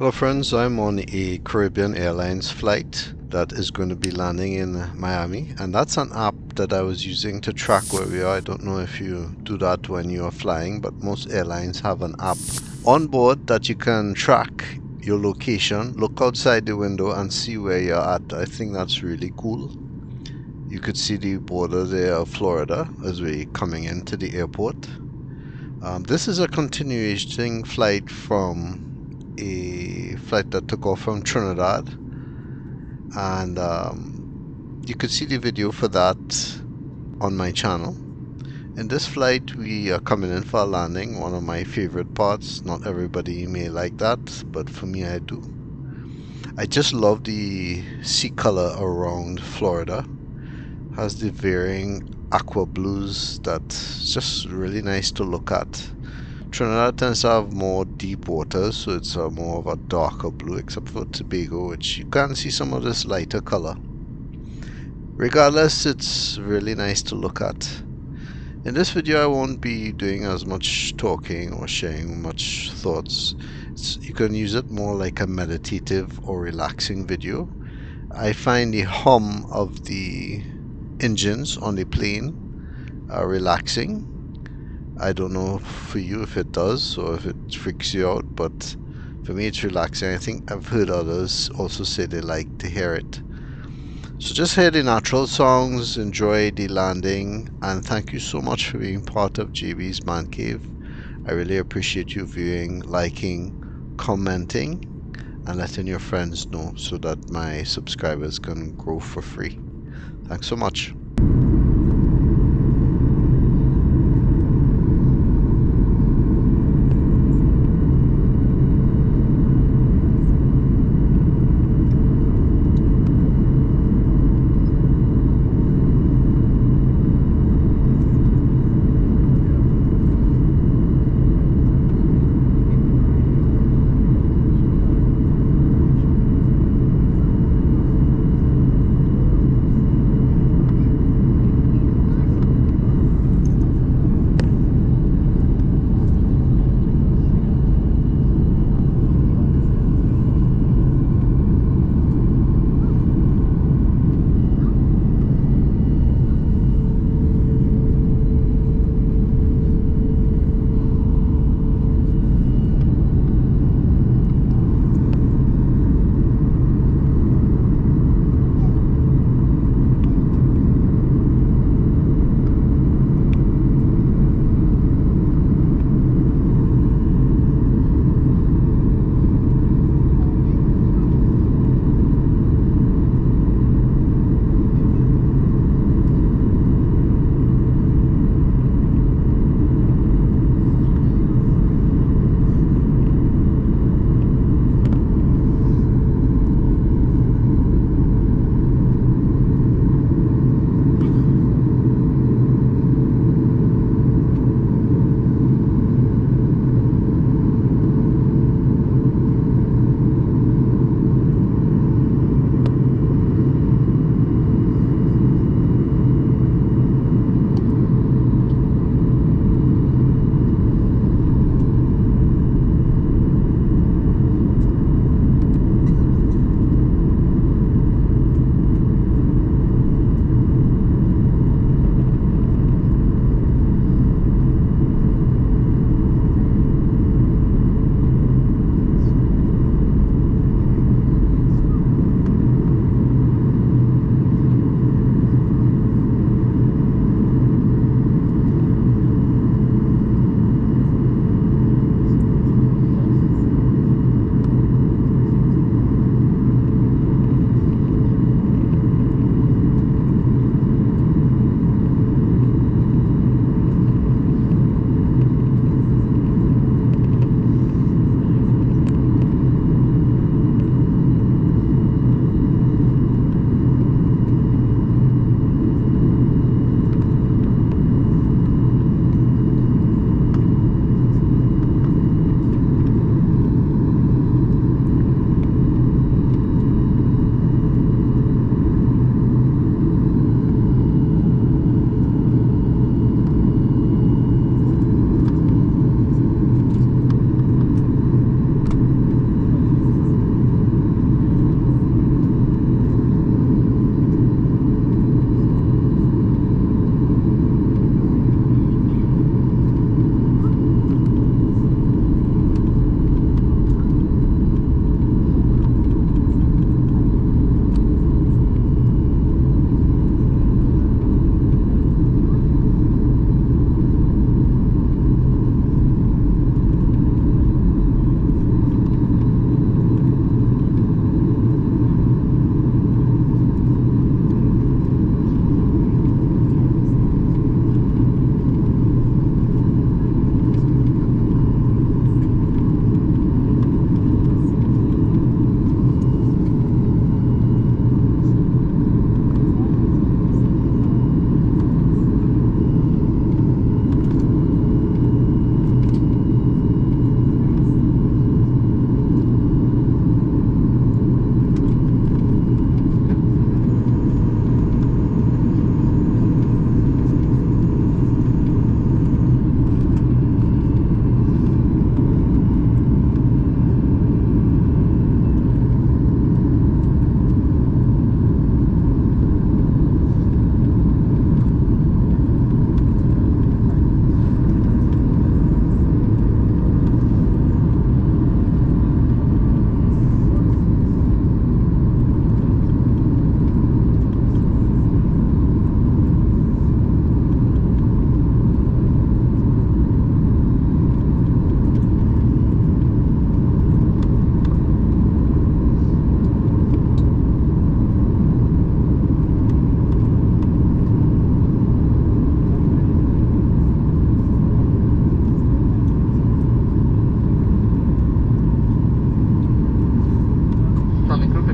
Hello friends, I'm on a Caribbean Airlines flight that is going to be landing in Miami, and that's an app that I was using to track where we are. I don't know if you do that when you are flying, but most airlines have an app on board that you can track your location, look outside the window and see where you're at. I think that's really cool. You could see the border there of Florida as we're coming into the airport. This is a continuation flight from a flight that took off from Trinidad, and you could see the video for that on my channel. In this flight we are coming in for a landing, one of my favorite parts. Not everybody may like that, but for me I do. I just love the sea color around Florida. Has the varying aqua blues that's just really nice to look at. Trinidad tends to have more deep waters, so it's more of a darker blue, except for Tobago, which you can see some of this lighter color. Regardless, it's really nice to look at. In this video I won't be doing as much talking or sharing much thoughts. You can use it more like a meditative or relaxing video. I find the hum of the engines on the plane relaxing. I don't know for you if it does or if it freaks you out, but for me it's relaxing. I think I've heard others also say they like to hear it. So just hear the natural sounds, enjoy the landing, and thank you so much for being part of JB's Man Cave. I really appreciate you viewing, liking, commenting, and letting your friends know so that my subscribers can grow for free. Thanks so much.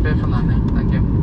prepare for landing. Thank you.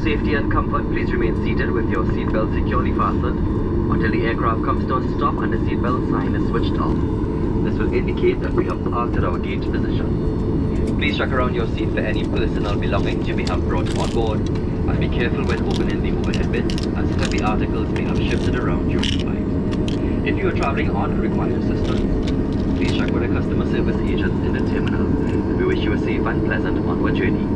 Safety and comfort, please remain seated with your seatbelt securely fastened until the aircraft comes to a stop and the seatbelt sign is switched off. This will indicate that we have parked at our gate position. Please check around your seat for any personal belongings you may have brought on board, and be careful when opening the overhead bins, as heavy articles may have shifted around during flight. If you are traveling on and require assistance, please check with a customer service agent in the terminal. We wish you a safe and pleasant onward journey.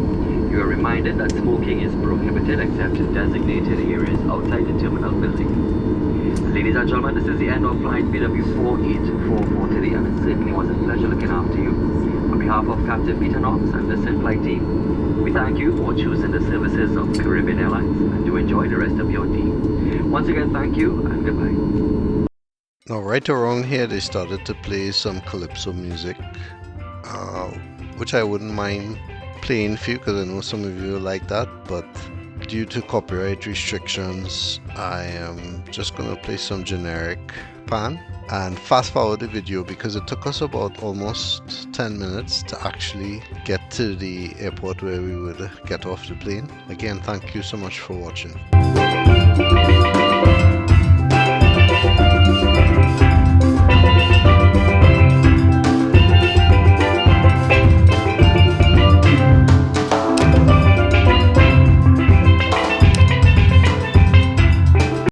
You are reminded that smoking is prohibited except in designated areas outside the terminal building. Ladies and gentlemen, this is the end of flight BW484 today, and it certainly was a pleasure looking after you. On behalf of Captain Peter Knox and the in-flight team, we thank you for choosing the services of Caribbean Airlines, and do enjoy the rest of your day. Once again, thank you and goodbye. Now, right around here, they started to play some calypso music, which I wouldn't mind playing for you because I know some of you like that, but due to copyright restrictions, I am just going to play some generic pan and fast forward the video because it took us about almost 10 minutes to actually get to the airport where we would get off the plane. Again, thank you so much for watching.